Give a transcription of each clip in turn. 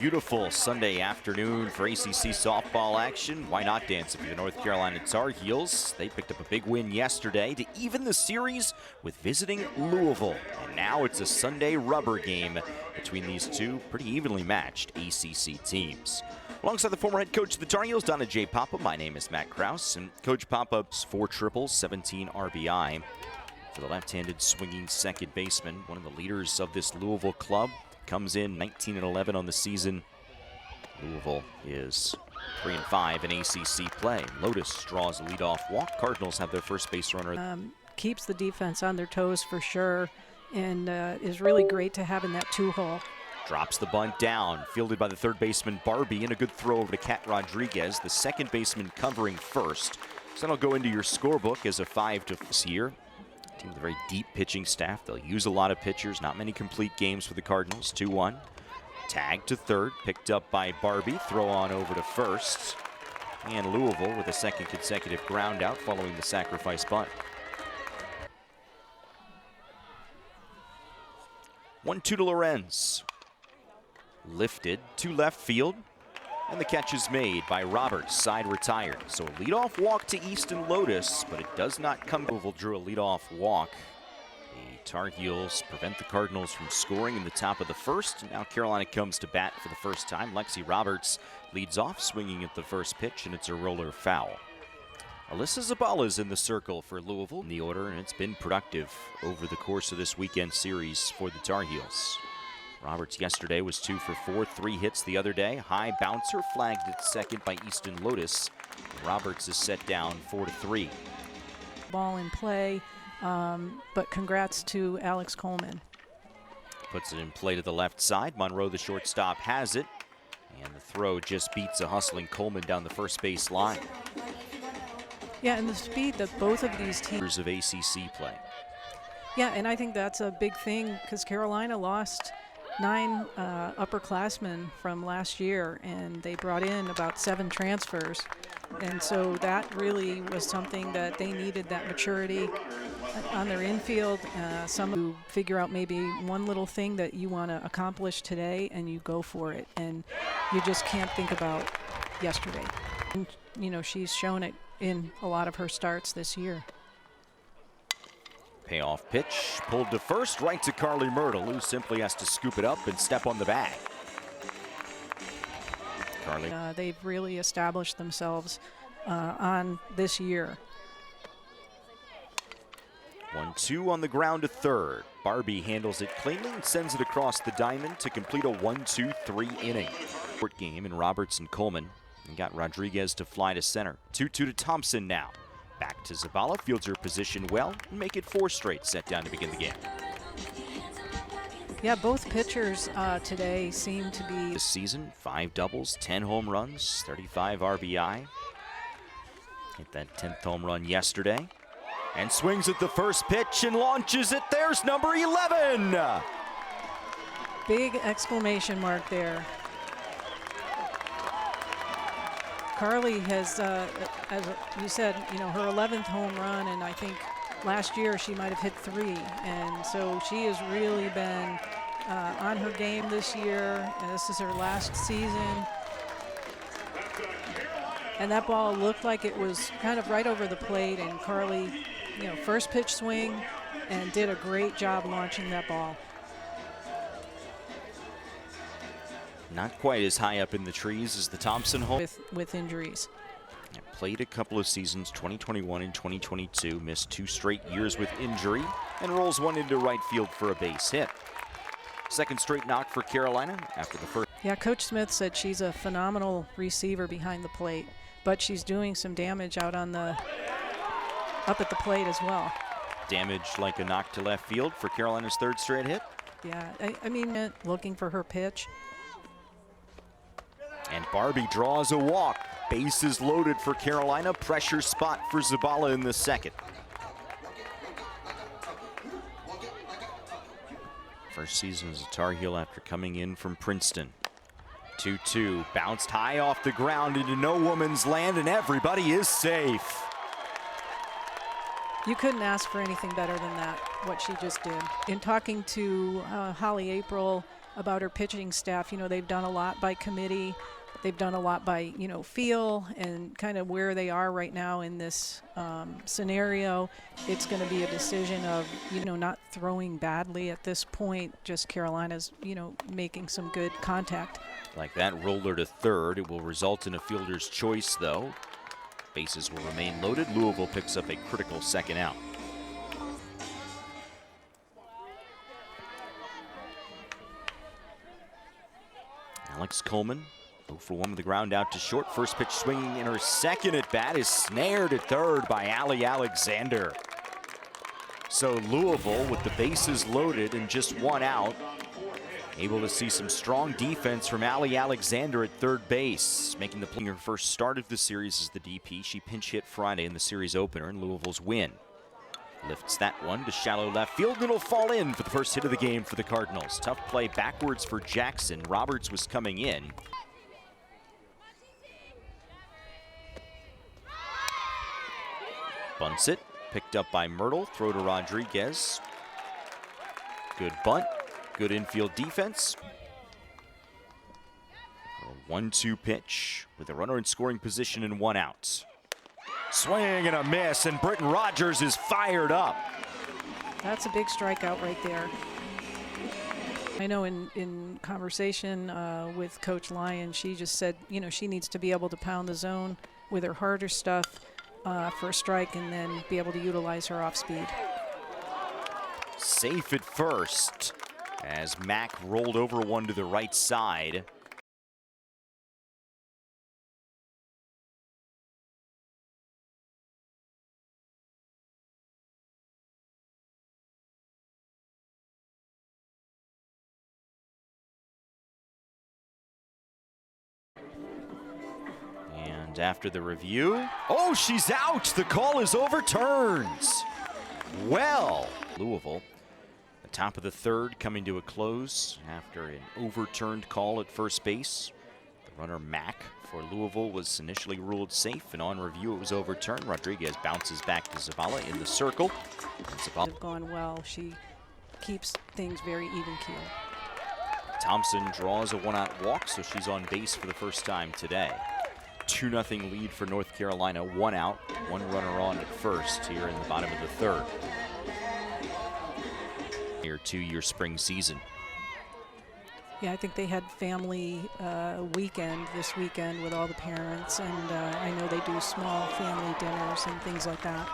Beautiful Sunday afternoon for ACC softball action. Why not dance if you're the North Carolina Tar Heels? They picked up a big win yesterday to even the series with visiting Louisville. And now it's a Sunday rubber game between these two pretty evenly matched ACC teams. Alongside the former head coach of the Tar Heels, Donna J. Papa, my name is Matt Krause. And Coach Papa's 4 triples, 17 RBI for the left-handed swinging second baseman, one of the leaders of this Louisville club. Comes in 19-11 on the season. Louisville is 3-5 in ACC play. Lotus draws a leadoff walk. Cardinals have their first base runner. Keeps the defense on their toes for sure, and is really great to have in that 2-hole. Drops the bunt down, fielded by the third baseman Barbie, and a good throw over to Kat Rodriguez, the second baseman covering first. So that'll go into your scorebook as a 5-to this year. Team with a very deep pitching staff. They'll use a lot of pitchers. Not many complete games for the Cardinals. 2-1. Tag to third. Picked up by Barbie. Throw on over to first. And Louisville with a second consecutive ground out following the sacrifice bunt. 1-2 to Lorenz. Lifted to left field. And the catch is made by Roberts, side retired. So a leadoff walk to Easton Lotus, but it does not come. Louisville drew a leadoff walk. The Tar Heels prevent the Cardinals from scoring in the top of the first. Now Carolina comes to bat for the first time. Lexi Roberts leads off, swinging at the first pitch, and it's a roller foul. Alyssa Zabala's in the circle for Louisville in the order, and it's been productive over the course of this weekend series for the Tar Heels. Roberts yesterday was 2 for 4, 3 hits the other day. High bouncer flagged at second by Easton Lotus. Roberts is set down 4-3. Ball in play, but congrats to Alex Coleman. Puts it in play to the left side. Monroe, the shortstop, has it. And the throw just beats a hustling Coleman down the first base line. Yeah, and the speed that both of these teams of ACC play. Yeah, and I think that's a big thing because Carolina lost 9 upperclassmen from last year, and they brought in about 7 transfers. And so that really was something that they needed, that maturity on their infield. Some who figure out maybe one little thing that you want to accomplish today, and you go for it. And you just can't think about yesterday. And, you know, she's shown it in a lot of her starts this year. Payoff pitch, pulled to first, right to Carly Myrtle, who simply has to scoop it up and step on the bag. Carly. They've really established themselves on this year. 1-2 on the ground to third. Barbie handles it cleanly and sends it across the diamond to complete a 1-2-3 inning. Short game in Roberts and Coleman, and got Rodriguez to fly to center. 2-2 to Thompson now. Back to Zabala, fields her position well, and make it 4 straight set down to begin the game. Yeah, both pitchers today seem to be... This season, 5 doubles, 10 home runs, 35 RBI. Hit that 10th home run yesterday. And swings at the first pitch and launches it. There's number 11! Big exclamation mark there. Carly has, as you said, you know, her 11th home run, and I think last year she might have hit 3. And so she has really been on her game this year. And this is her last season. And that ball looked like it was kind of right over the plate, and Carly, you know, first pitch swing, and did a great job launching that ball. Not quite as high up in the trees as the Thompson home. With injuries. Played a couple of seasons, 2021 and 2022. Missed 2 straight years with injury and rolls one into right field for a base hit. Second straight knock for Carolina after the first. Yeah, Coach Smith said she's a phenomenal receiver behind the plate, but she's doing some damage out on the up at the plate as well. Damage like a knock to left field for Carolina's 3rd straight hit. Yeah, I mean, looking for her pitch. And Barbie draws a walk. Bases loaded for Carolina. Pressure spot for Zabala in the second. First season as a Tar Heel after coming in from Princeton. 2-2, bounced high off the ground into no woman's land, and everybody is safe. You couldn't ask for anything better than that, what she just did. In talking to Holly April, about her pitching staff. You know, they've done a lot by committee. They've done a lot by, you know, feel and kind of where they are right now in this scenario. It's going to be a decision of, you know, not throwing badly at this point. Just Carolina's, you know, making some good contact. Like that, roller to third. It will result in a fielder's choice, though. Bases will remain loaded. Louisville picks up a critical second out. Alex Coleman, 0 for 1 with the ground out to short. First pitch swinging in her second at bat is snared at third by Allie Alexander. So Louisville, with the bases loaded and just 1 out, able to see some strong defense from Allie Alexander at third base, making her first start of the series as the DP. She pinch hit Friday in the series opener in Louisville's win. Lifts that one to shallow left field, and it'll fall in for the first hit of the game for the Cardinals. Tough play backwards for Jackson. Roberts was coming in. Bunts it, picked up by Myrtle. Throw to Rodriguez. Good bunt, good infield defense. A 1-2 pitch with a runner in scoring position and 1 out. Swing and a miss, and Britton Rogers is fired up. That's a big strikeout right there. I know in conversation with Coach Lyon, she just said, you know, she needs to be able to pound the zone with her harder stuff for a strike and then be able to utilize her off speed. Safe at first as Mack rolled over one to the right side. And after the review, oh, she's out! The call is overturned. Well, Louisville, the top of the third coming to a close after an overturned call at first base. The runner Mack for Louisville was initially ruled safe, and on review it was overturned. Rodriguez bounces back to Zavala in the circle. Zavala have gone well. She keeps things very even keel. Thompson draws a 1-out walk, so she's on base for the first time today. 2-0 lead for North Carolina, 1 out, 1 runner on at first here in the bottom of the third. Here, 2-year spring season. Yeah, I think they had family weekend this weekend with all the parents, and I know they do small family dinners and things like that.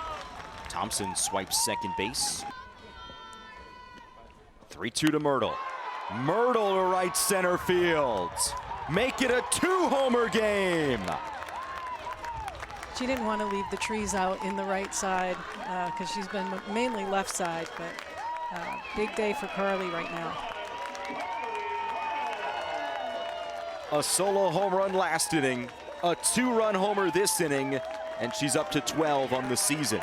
Thompson swipes second base. 3-2 to Myrtle. Myrtle to right center field. Make it a 2-homer game. She didn't want to leave the trees out in the right side because she's been mainly left side, but big day for Carly right now. A solo home run last inning, a 2-run homer this inning, and she's up to 12 on the season.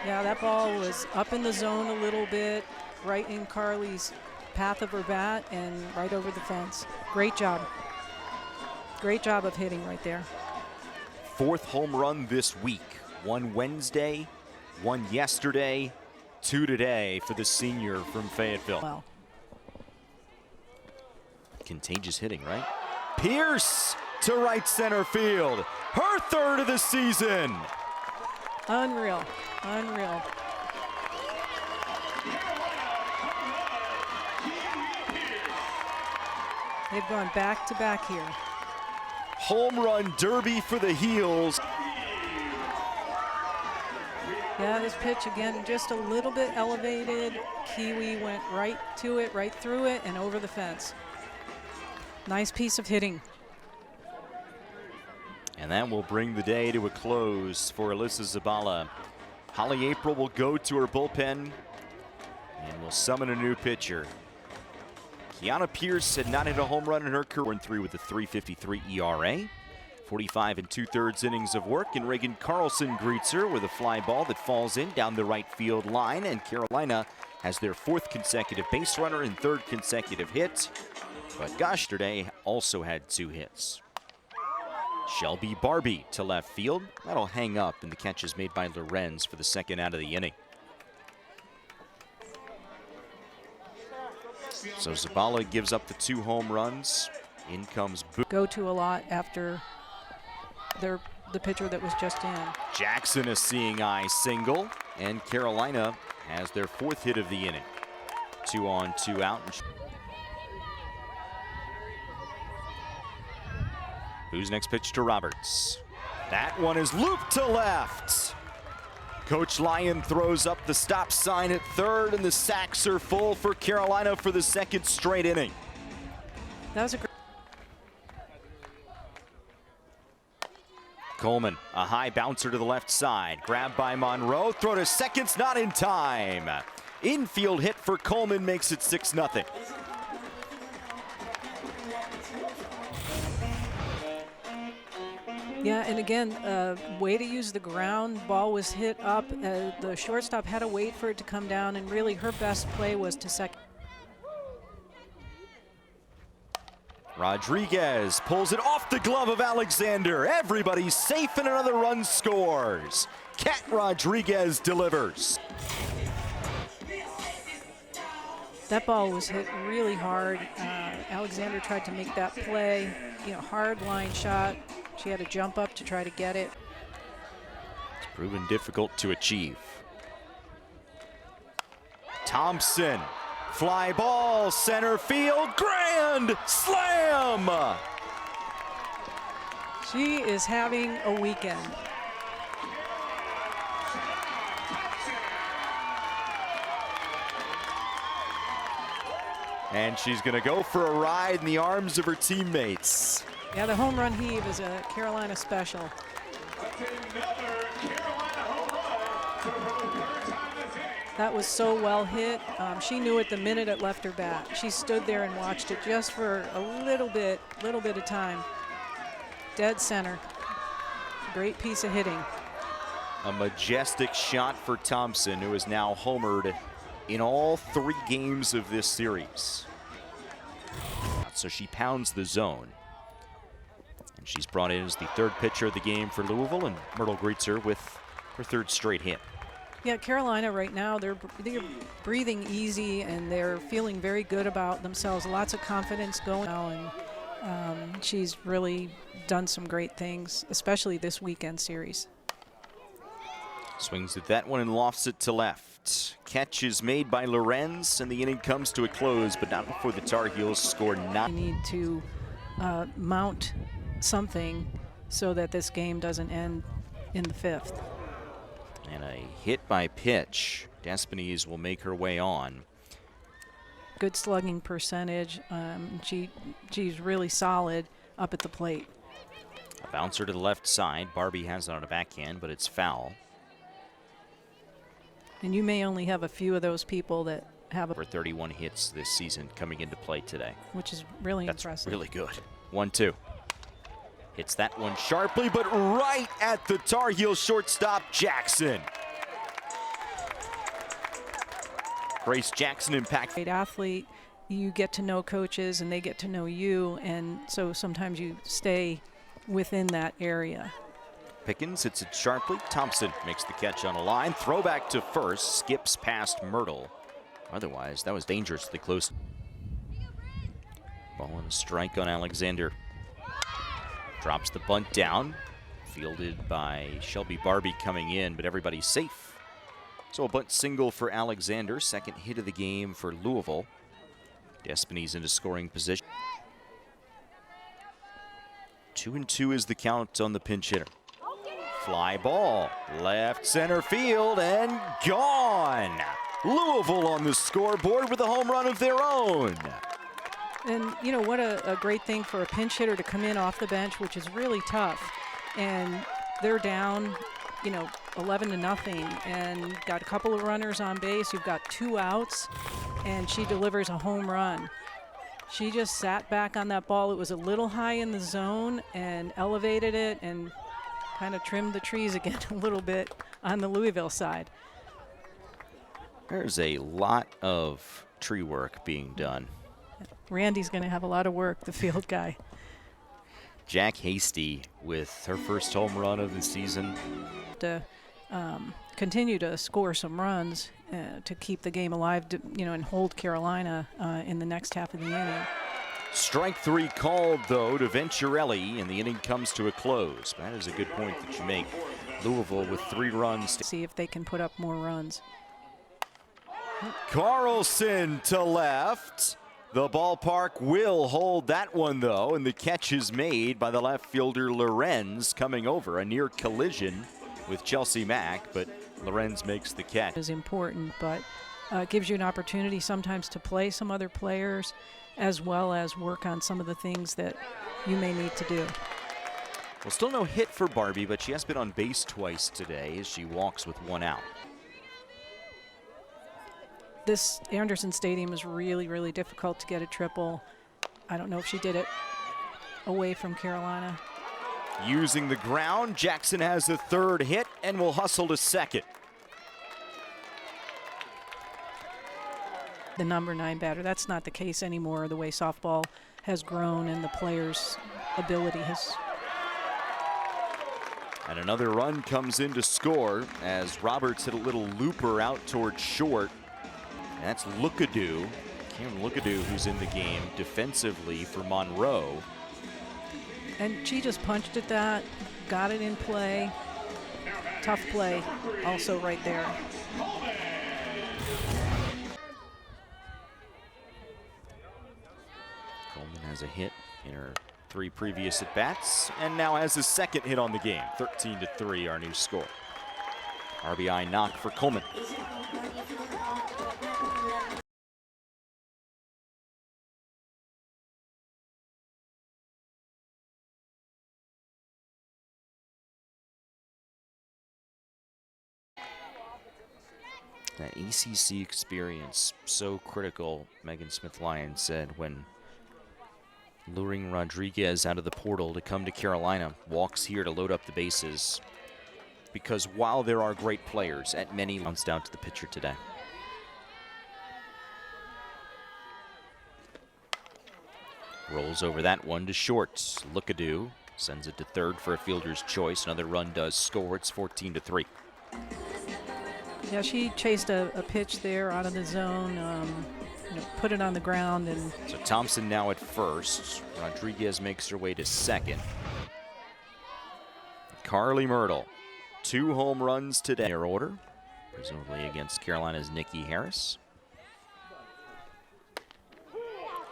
Yeah, that ball was up in the zone a little bit, right in Carly's path of her bat and right over the fence. Great job. Great job of hitting right there. 4th home run this week. 1 Wednesday, 1 yesterday, 2 today for the senior from Fayetteville. Well. Contagious hitting, right? Pierce to right center field. Her 3rd of the season. Unreal. Unreal. They've gone back to back here. Home run derby for the Heels. Yeah, this pitch again, just a little bit elevated. Kiwi went right to it, right through it, and over the fence. Nice piece of hitting. And that will bring the day to a close for Alyssa Zabala. Holly April will go to her bullpen and will summon a new pitcher. Kiana Pierce had not hit a home run in her career. 3 with a 3.53 ERA. 45 2/3 innings of work, and Reagan Carlson greets her with a fly ball that falls in down the right field line, and Carolina has their 4th consecutive base runner and 3rd consecutive hit. But gosh, today also had 2 hits. Shelby Barbie to left field. That'll hang up, and the catch is made by Lorenz for the 2nd out of the inning. So Zabala gives up the 2 home runs. In comes Booth. Go to a lot after the pitcher that was just in. Jackson a seeing eye single, and Carolina has their 4th hit of the inning. 2 on, 2 out. Who's next pitch to Roberts? That one is looped to left. Coach Lyon throws up the stop sign at 3rd, and the sacks are full for Carolina for the 2nd straight inning. That was a great. Coleman, a high bouncer to the left side. Grabbed by Monroe. Throw to second's not in time. Infield hit for Coleman makes it 6-0. Yeah, and again, way to use the ground. Ball was hit up. The shortstop had to wait for it to come down, and really her best play was to second. Rodriguez pulls it off the glove of Alexander. Everybody's safe and another run scores. Cat Rodriguez delivers. That ball was hit really hard. Alexander tried to make that play, hard line shot. She had to jump up to try to get it. It's proven difficult to achieve. Thompson. Fly ball, center field, grand slam! She is having a weekend. And she's gonna go for a ride in the arms of her teammates. Yeah, the home run heave is a Carolina special. That was so well hit. She knew it the minute it left her bat. She stood there and watched it just for a little bit of time. Dead center. Great piece of hitting. A majestic shot for Thompson, who is now homered in all 3 games of this series. So she pounds the zone. And she's brought in as the 3rd pitcher of the game for Louisville, and Myrtle greets her with her 3rd straight hit. Yeah, Carolina right now, they're breathing easy and they're feeling very good about themselves. Lots of confidence going now, and she's really done some great things, especially this weekend series. Swings at that one and lofts it to left. Catch is made by Lorenz, and the inning comes to a close, but not before the Tar Heels score 9. We need to mount something so that this game doesn't end in the 5th. And a hit by pitch. Despines will make her way on. Good slugging percentage. She's really solid up at the plate. A bouncer to the left side. Barbie has it on a backhand, but it's foul. And you may only have a few of those people that have For 31 hits this season coming into play today. which is really That's impressive. really good. 1-2. Hits that one sharply, but right at the Tar Heel shortstop, Jackson. Grace Jackson impact. Great athlete. You get to know coaches and they get to know you, and so sometimes you stay within that area. Pickens hits it sharply. Thompson makes the catch on a line. Throwback to first, skips past Myrtle. Otherwise, that was dangerously close. Ball and a strike on Alexander. Drops the bunt down. Fielded by Shelby Barbie coming in, but everybody's safe. So a bunt single for Alexander. 2nd hit of the game for Louisville. Despines into scoring position. 2-2 is the count on the pinch hitter. Fly ball, left center field, and gone. Louisville on the scoreboard with a home run of their own. And what a great thing for a pinch hitter to come in off the bench, which is really tough. And they're down, 11-0, and got a couple of runners on base. You've got 2 outs, and she delivers a home run. She just sat back on that ball. It was a little high in the zone and elevated it and kind of trimmed the trees again a little bit on the Louisville side. There's a lot of tree work being done. Randy's going to have a lot of work, the field guy. Jack Hasty with her first home run of the season. To continue to score some runs to keep the game alive, and hold Carolina in the next half of the inning. Strike 3 called, though, to Venturelli, and the inning comes to a close. That is a good point that you make. Louisville with 3 runs. See if they can put up more runs. Carlson to left. The ballpark will hold that one, though, and the catch is made by the left fielder Lorenz, coming over. A near collision with Chelsea Mack, but Lorenz makes the catch. Is important, but gives you an opportunity sometimes to play some other players, as well as work on some of the things that you may need to do. Well, still no hit for Barbie, but she has been on base twice today as she walks with 1 out. This Anderson Stadium is really, really difficult to get a triple. I don't know if she did it away from Carolina. Using the ground, Jackson has the 3rd hit and will hustle to 2nd. The number 9 batter, that's not the case anymore, the way softball has grown and the players' ability has. And another run comes in to score as Roberts hit a little looper out towards short. And that's Lookadoo, Cam Lookadoo, who's in the game defensively for Monroe. And she just punched at that, got it in play. Tough play also right there. Coleman has a hit in her 3 previous at-bats and now has his 2nd hit on the game. 13-3 our new score. RBI knock for Coleman. That ACC experience, so critical, Megan Smith-Lyon said, when luring Rodriguez out of the portal to come to Carolina, walks here to load up the bases. Because while there are great players at many, bounced out to the pitcher today. Rolls over that one to short. Lookadoo sends it to 3rd for a fielder's choice. Another run does score. It's 14-3. Yeah, she chased a pitch there out of the zone, put it on the ground. And so Thompson now at 1st. Rodriguez makes her way to 2nd. Carly Myrtle, 2 home runs today. Their order, presumably against Carolina's Nikki Harris.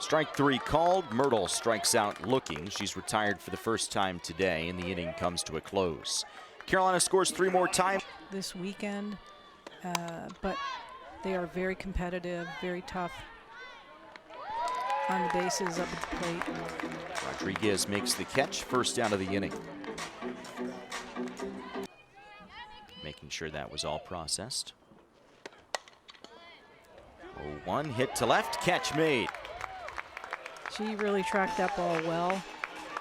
Strike 3 called. Myrtle strikes out looking. She's retired for the first time today, and the inning comes to a close. Carolina scores 3 more times this weekend, but they are very competitive, very tough on the bases, up at the plate. Rodriguez makes the catch, first out of the inning. Making sure that was all processed. 0-1, hit to left, catch made. She really tracked that ball well.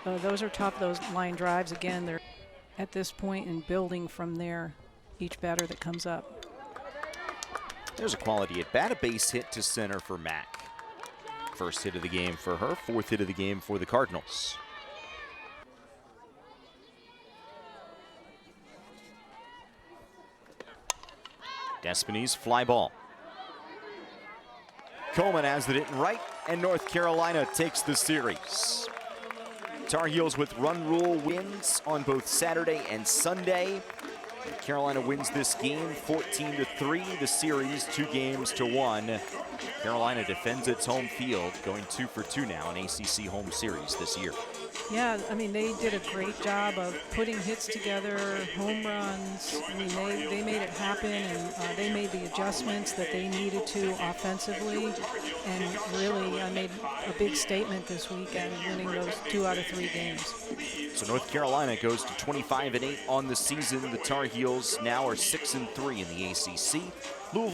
Those are tough, those line drives. Again, they're at this point in building from there, each batter that comes up. There's a quality at bat, a base hit to center for Mack. First hit of the game for her, 4th hit of the game for the Cardinals. Despines fly ball. Coleman has it hit right, and North Carolina takes the series. Tar Heels with run rule wins on both Saturday and Sunday. Carolina wins this game 14-3. The series 2-1. Carolina defends its home field, going 2 for 2 now in ACC home series this year. Yeah, I mean, they did a great job of putting hits together, home runs. I mean, they made it happen, and they made the adjustments that they needed to offensively, and really made a big statement this weekend, winning those 2 out of 3 games. So North Carolina goes to 25-8 on the season. The Tar Heels now are 6-3 in the ACC. Louisville